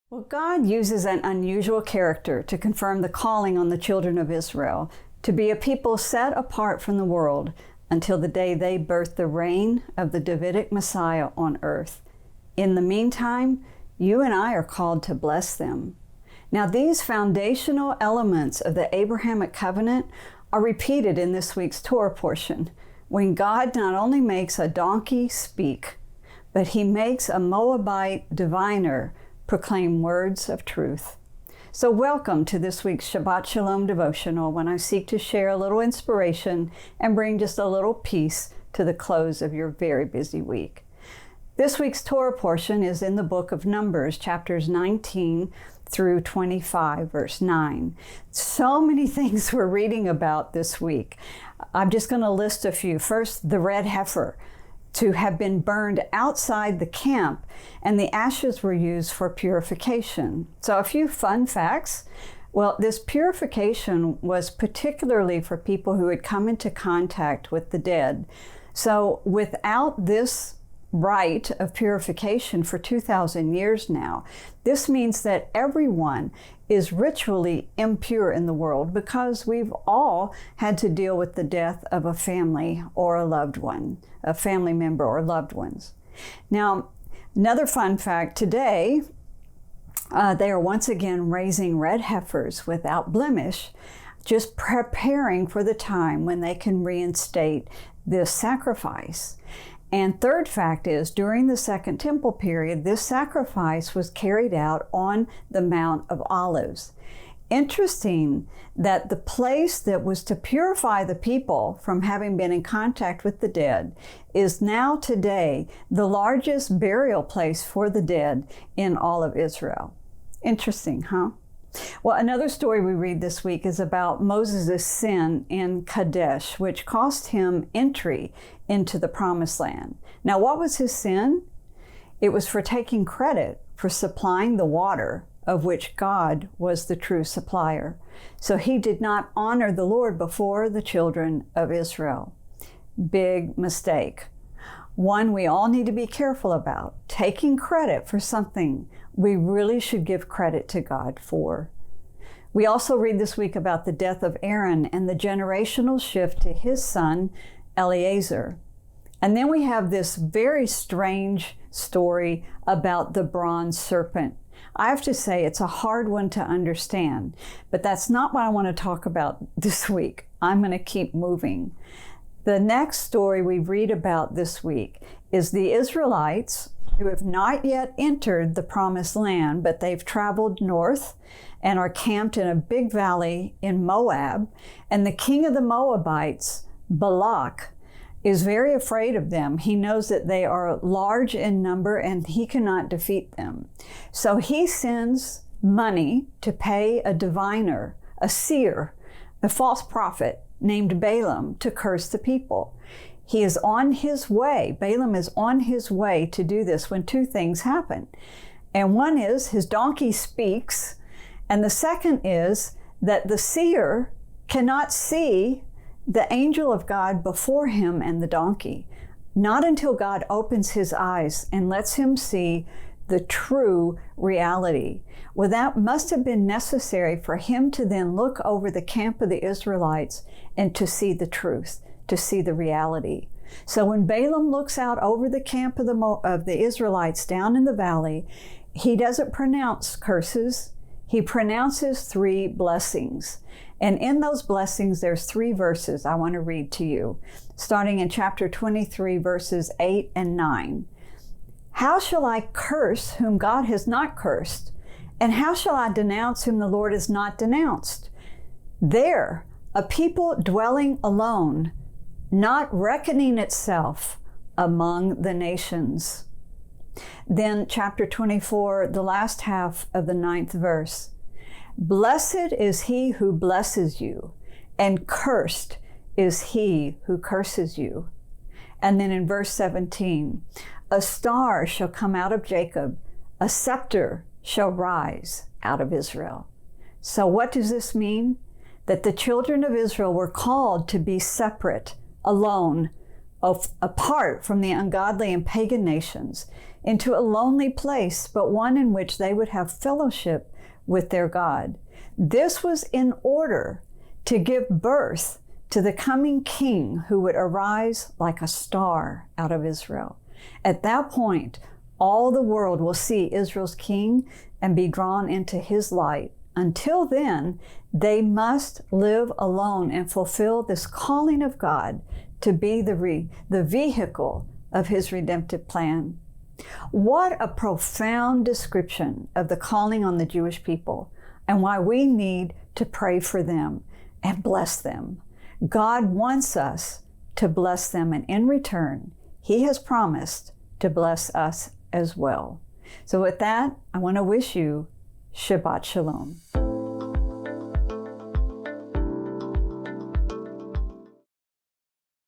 Well, God uses an unusual character to confirm the calling on the children of Israel to be a people set apart from the world until the day they birth the reign of the Davidic Messiah on earth. In the meantime, you and I are called to bless them. Now, these foundational elements of the Abrahamic covenant are repeated in this week's Torah portion, when God not only makes a donkey speak, but he makes a Moabite diviner proclaim words of truth. So welcome to this week's Shabbat Shalom devotional, when I seek to share a little inspiration and bring just a little peace to the close of your very busy week. This week's Torah portion is in the book of Numbers, chapters 19 through 25, verse 9. So many things we're reading about this week. I'm just going to list a few. First, the red heifer, to have been burned outside the camp, and the ashes were used for purification. So a few fun facts. Well, this purification was particularly for people who had come into contact with the dead. So without this rite of purification for 2,000 years now, this means that everyone is ritually impure in the world, because we've all had to deal with the death of a family or a loved one, a family member or loved ones. Now, another fun fact today, they are once again raising red heifers without blemish, just preparing for the time when they can reinstate this sacrifice. And third fact is, during the Second Temple period, this sacrifice was carried out on the Mount of Olives. Interesting that the place that was to purify the people from having been in contact with the dead is now today the largest burial place for the dead in all of Israel. Interesting, huh? Well, another story we read this week is about Moses' sin in Kadesh, which cost him entry into the Promised Land. Now, what was his sin? It was for taking credit for supplying the water of which God was the true supplier. So he did not honor the Lord before the children of Israel. Big mistake. One we all need to be careful about, taking credit for something we really should give credit to God for. We also read this week about the death of Aaron and the generational shift to his son, Eleazar. And then we have this very strange story about the bronze serpent. I have to say, it's a hard one to understand, but that's not what I want to talk about this week. I'm going to keep moving. The next story we read about this week is the Israelites, who have not yet entered the Promised Land, but they've traveled north and are camped in a big valley in Moab. And the king of the Moabites, Balak, is very afraid of them. He knows that they are large in number and he cannot defeat them. So he sends money to pay a diviner, a seer, a false prophet named Balaam, to curse the people. He is on his way. Balaam is on his way to do this when two things happen. And one is his donkey speaks, and the second is that the seer cannot see the angel of God before him and the donkey, not until God opens his eyes and lets him see the true reality. Well, that must have been necessary for him to then look over the camp of the Israelites and to see the truth, to see the reality. So when Balaam looks out over the camp of the Israelites down in the valley, he doesn't pronounce curses. He pronounces 3 blessings. And in those blessings, there's 3 verses I want to read to you, starting in chapter 23, verses 8 and 9. How shall I curse whom God has not cursed? And how shall I denounce whom the Lord has not denounced? There, a people dwelling alone, not reckoning itself among the nations. Then chapter 24, the last half of the 9th verse. Blessed is he who blesses you, and cursed is he who curses you. And then in verse 17, a star shall come out of Jacob, a scepter shall rise out of Israel. So what does this mean? That the children of Israel were called to be separate, alone, apart from the ungodly and pagan nations, into a lonely place, but one in which they would have fellowship with their God. This was in order to give birth to the coming king who would arise like a star out of Israel. At that point, all the world will see Israel's king and be drawn into his light. Until then, they must live alone and fulfill this calling of God to be the vehicle of his redemptive plan. What a profound description of the calling on the Jewish people and why we need to pray for them and bless them. God wants us to bless them, and in return, he has promised to bless us as well. So with that, I want to wish you Shabbat Shalom.